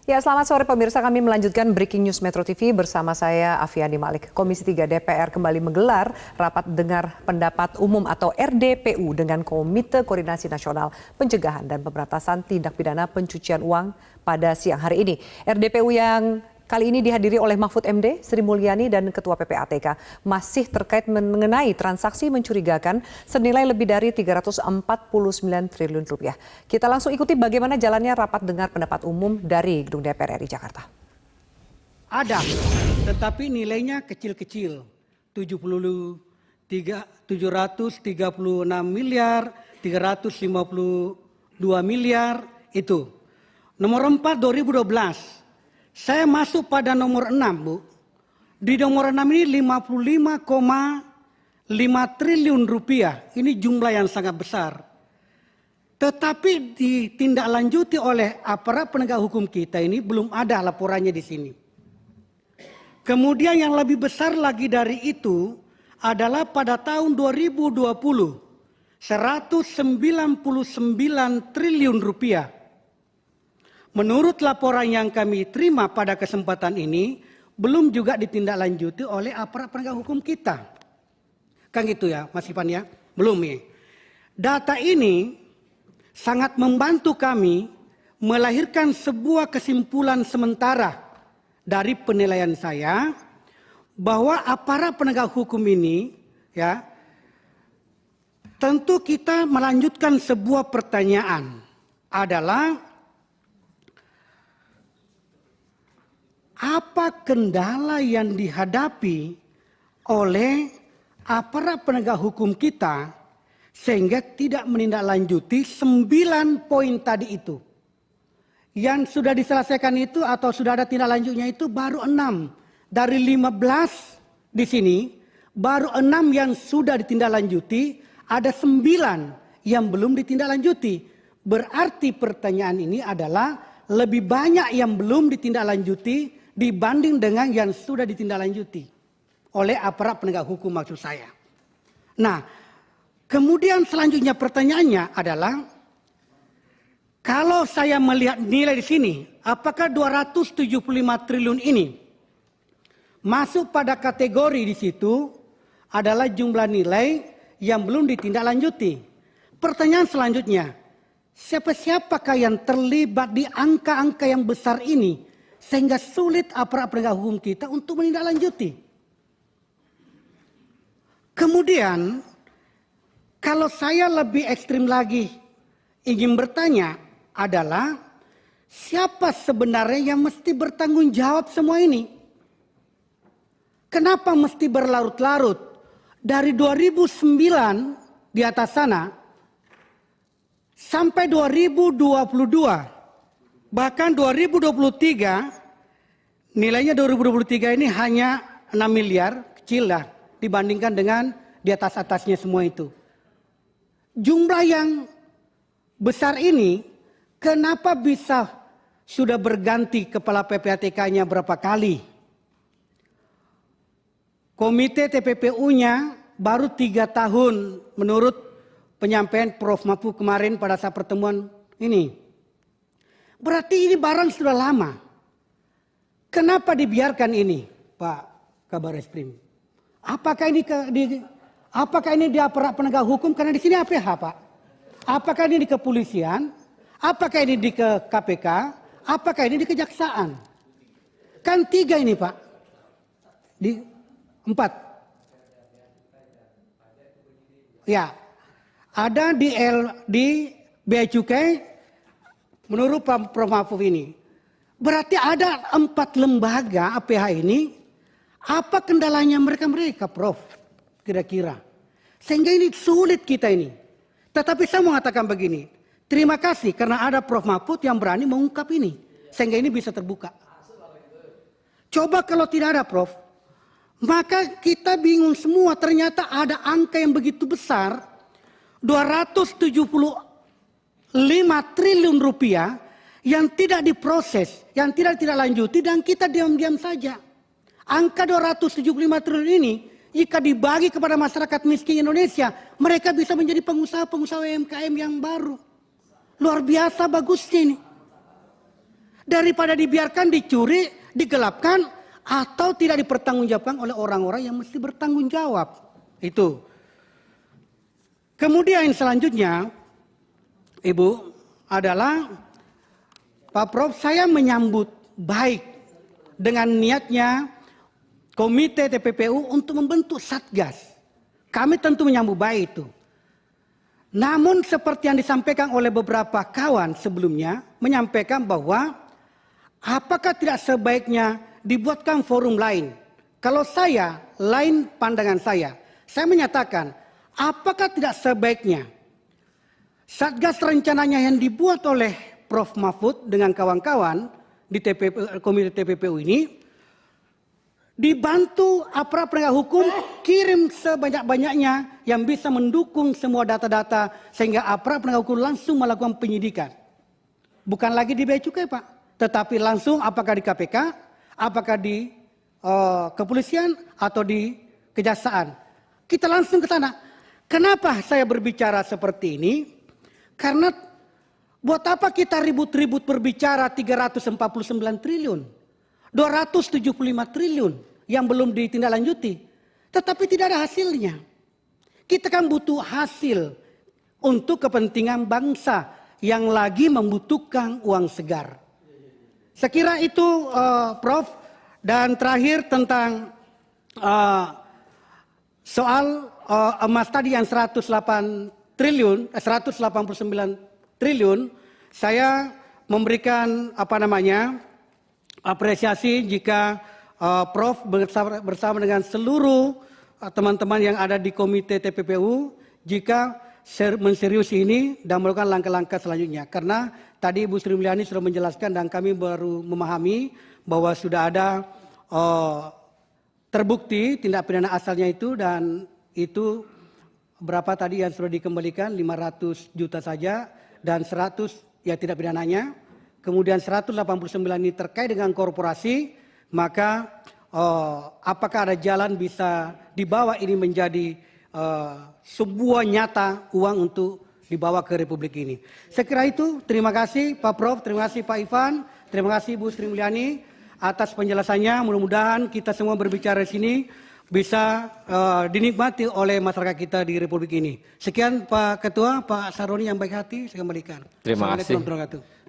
Ya, selamat sore pemirsa. Kami melanjutkan Breaking News Metro TV bersama saya Afiani Malik. Komisi 3 DPR kembali menggelar rapat dengar pendapat umum atau RDPU dengan Komite Koordinasi Nasional Pencegahan dan Pemberantasan Tindak Pidana Pencucian Uang pada siang hari ini. RDPU yang kali ini dihadiri oleh Mahfud MD, Sri Mulyani, dan Ketua PPATK masih terkait mengenai transaksi mencurigakan senilai lebih dari 349 triliun rupiah. Kita langsung ikuti bagaimana jalannya rapat dengar pendapat umum dari Gedung DPR RI Jakarta. Ada, tetapi nilainya kecil-kecil, 736 miliar, 352 miliar itu. Nomor 4 2012. Saya masuk pada nomor 6, Bu. Di nomor 6 ini 55,5 triliun rupiah. Ini jumlah yang sangat besar. Tetapi ditindaklanjuti oleh aparat penegak hukum kita ini belum ada laporannya di sini. Kemudian yang lebih besar lagi dari itu adalah pada tahun 2020, 199 triliun rupiah. Menurut laporan yang kami terima pada kesempatan ini, belum juga ditindaklanjuti oleh aparat penegak hukum kita. Kan gitu ya, Mas Ivan ya? Belum ya. Data ini sangat membantu kami melahirkan sebuah kesimpulan sementara dari penilaian saya bahwa aparat penegak hukum ini ya tentu kita melanjutkan sebuah pertanyaan adalah apa kendala yang dihadapi oleh aparat penegak hukum kita sehingga tidak menindaklanjuti 9 poin tadi itu. Yang sudah diselesaikan itu atau sudah ada tindak lanjutnya itu baru 6. Dari 15 di sini, baru 6 yang sudah ditindaklanjuti, ada 9 yang belum ditindaklanjuti. Berarti pertanyaan ini adalah lebih banyak yang belum ditindaklanjuti dibanding dengan yang sudah ditindaklanjuti oleh aparat penegak hukum maksud saya. Nah, kemudian selanjutnya pertanyaannya adalah kalau saya melihat nilai di sini, apakah 275 triliun ini masuk pada kategori di situ adalah jumlah nilai yang belum ditindaklanjuti. Pertanyaan selanjutnya, siapa-siapakah yang terlibat di angka-angka yang besar ini sehingga sulit aparat penegak hukum kita untuk menindaklanjuti. Kemudian, kalau saya lebih ekstrim lagi ingin bertanya adalah siapa sebenarnya yang mesti bertanggung jawab semua ini? Kenapa mesti berlarut-larut? Dari 2009 di atas sana sampai 2022. Bahkan 2023 nilainya 2023 ini hanya 6 miliar, kecil lah dibandingkan dengan di atas-atasnya semua itu. Jumlah yang besar ini kenapa bisa sudah berganti kepala PPATK-nya berapa kali? Komite TPPU-nya baru 3 tahun menurut penyampaian Prof. Mahfud kemarin pada saat pertemuan ini. Berarti ini barang sudah lama. Kenapa dibiarkan ini, Pak Kabar Eskrim? Apakah ini di aparat penegak hukum? Karena di sini APH, Pak. Apakah ini di kepolisian? Apakah ini di KPK? Apakah ini di kejaksaan? Kan 3 ini, Pak. Di 4. Ya. Ada di Bea Cukai. Menurut Prof. Mahfud ini, berarti ada 4 lembaga APH ini, apa kendalanya mereka Prof? Kira-kira. Sehingga ini sulit kita ini. Tetapi saya mengatakan begini, terima kasih karena ada Prof. Mahfud yang berani mengungkap ini. Sehingga ini bisa terbuka. Coba kalau tidak ada Prof, maka kita bingung semua, ternyata ada angka yang begitu besar, 275 triliun rupiah yang tidak diproses, yang tidak lanjuti dan kita diam-diam saja. Angka 275 triliun ini jika dibagi kepada masyarakat miskin Indonesia, mereka bisa menjadi pengusaha-pengusaha UMKM yang baru. Luar biasa bagusnya ini. daripada dibiarkan dicuri, digelapkan, atau tidak dipertanggungjawabkan oleh orang-orang yang mesti bertanggung jawab. Itu. Kemudian selanjutnya, Ibu, adalah Pak Prof, saya menyambut baik dengan niatnya Komite TPPU untuk membentuk Satgas. Kami tentu menyambut baik itu. Namun seperti yang disampaikan oleh beberapa kawan sebelumnya, menyampaikan bahwa apakah tidak sebaiknya dibuatkan forum lain. Kalau saya, lain pandangan saya menyatakan, apakah tidak sebaiknya Satgas rencananya yang dibuat oleh Prof. Mahfud dengan kawan-kawan di Komite TPPU ini dibantu aparat penegak hukum, kirim sebanyak-banyaknya yang bisa mendukung semua data-data sehingga aparat penegak hukum langsung melakukan penyidikan. Bukan lagi di bea cukai, Pak, tetapi langsung apakah di KPK, apakah di kepolisian atau di kejaksaan. Kita langsung ke sana. Kenapa saya berbicara seperti ini? Karena buat apa kita ribut-ribut berbicara 349 triliun? 275 triliun yang belum ditindaklanjuti. Tetapi tidak ada hasilnya. Kita kan butuh hasil untuk kepentingan bangsa yang lagi membutuhkan uang segar. Saya kira itu Prof. Dan terakhir tentang soal emas tadi yang 189 triliun, saya memberikan apresiasi jika Prof bersama dengan seluruh teman-teman yang ada di Komite TPPU jika menseriusi ini dan melakukan langkah-langkah selanjutnya. Karena tadi Ibu Sri Mulyani sudah menjelaskan dan kami baru memahami bahwa sudah ada terbukti tindak pidana asalnya itu, dan itu berapa tadi yang sudah dikembalikan, 500 juta saja, dan 100 yang tidak pidananya. Kemudian 189 ini terkait dengan korporasi, maka apakah ada jalan bisa dibawa ini menjadi sebuah nyata uang untuk dibawa ke Republik ini. Saya kira itu. Terima kasih Pak Prof, terima kasih Pak Ivan, terima kasih Bu Sri Mulyani atas penjelasannya. Mudah-mudahan kita semua berbicara di sini bisa dinikmati oleh masyarakat kita di Republik ini. Sekian Pak Ketua, Pak Saroni yang baik hati, saya kembalikan. Terima kasih. Assalamualaikum warahmatullahi wabarakatuh.